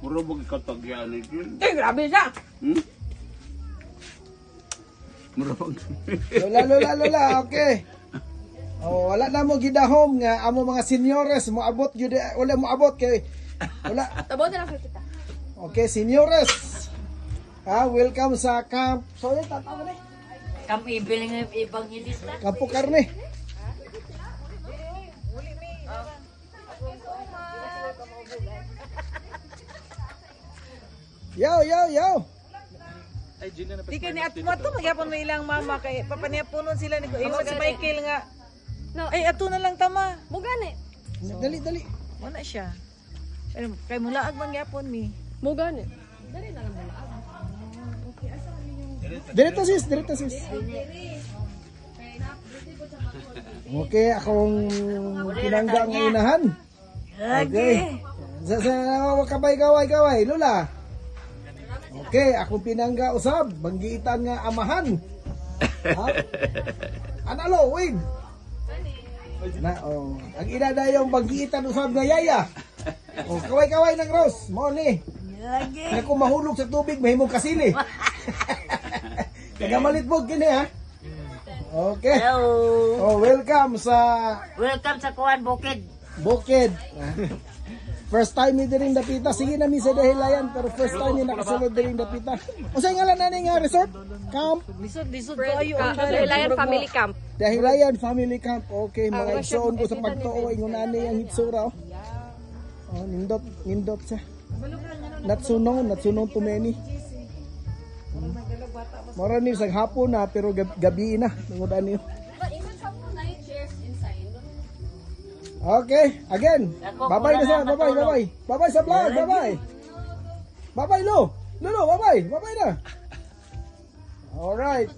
Mura mo ikatagyan ito. Grabe siya. Mura pag... Lola, okay. Oh, wala na mo gidahom nga amo mga senyores mo abot gyud wala mo abot kay wala. Tabo na lang kita. Okay, senyores. Welcome sa camp. Sorry, tatawa ni. Camp Ibiling Evangelista. Kampo Karne. Yo. Di ka ni ato ato magyapon mo ilang mama kay papaniapunon sila ni ingon si Michael nga. No, Ay ato na lang tama. mugani. Dali. Wala siya. Pero kay mulaag man gyapon mi. Mugani. Dali na lang mula. Diretso sis. Okay, akong pinangga ang inahan. Okay. Sa kaway, Lola. Okay, akong pinangga usab, banggitan nga amahan. Ha? Analo, wait. Ang ina na yung banggitan usab nga yaya. Kaway ng Rose, mo ni. Lagi. Ako mahulog sa tubig, mahimong kasili. Kagamalit mo kini ha. Okay. Hello. Welcome sa Welcome sa Kuan Bukid. First time ni diring dapita. Sige na mi sa dahilayan pero first time ni nakasulod diring dapita. Unsay ngalan nani nga resort? Camp Lisod kayo ang Dahilayan Family Camp. Dahilayan Family Camp. Okay, mga igsoon ko sa pagtuo ingon ani ang hitsura. Oh, nindot siya. Not so known to many. Mora ni sa hapon na pero gabi na ngod ani. Okay, again. Bye-bye na sa, bye-bye. Bye-bye sa vlog, bye-bye. Bye-bye, Lo. Bye-bye na. All right.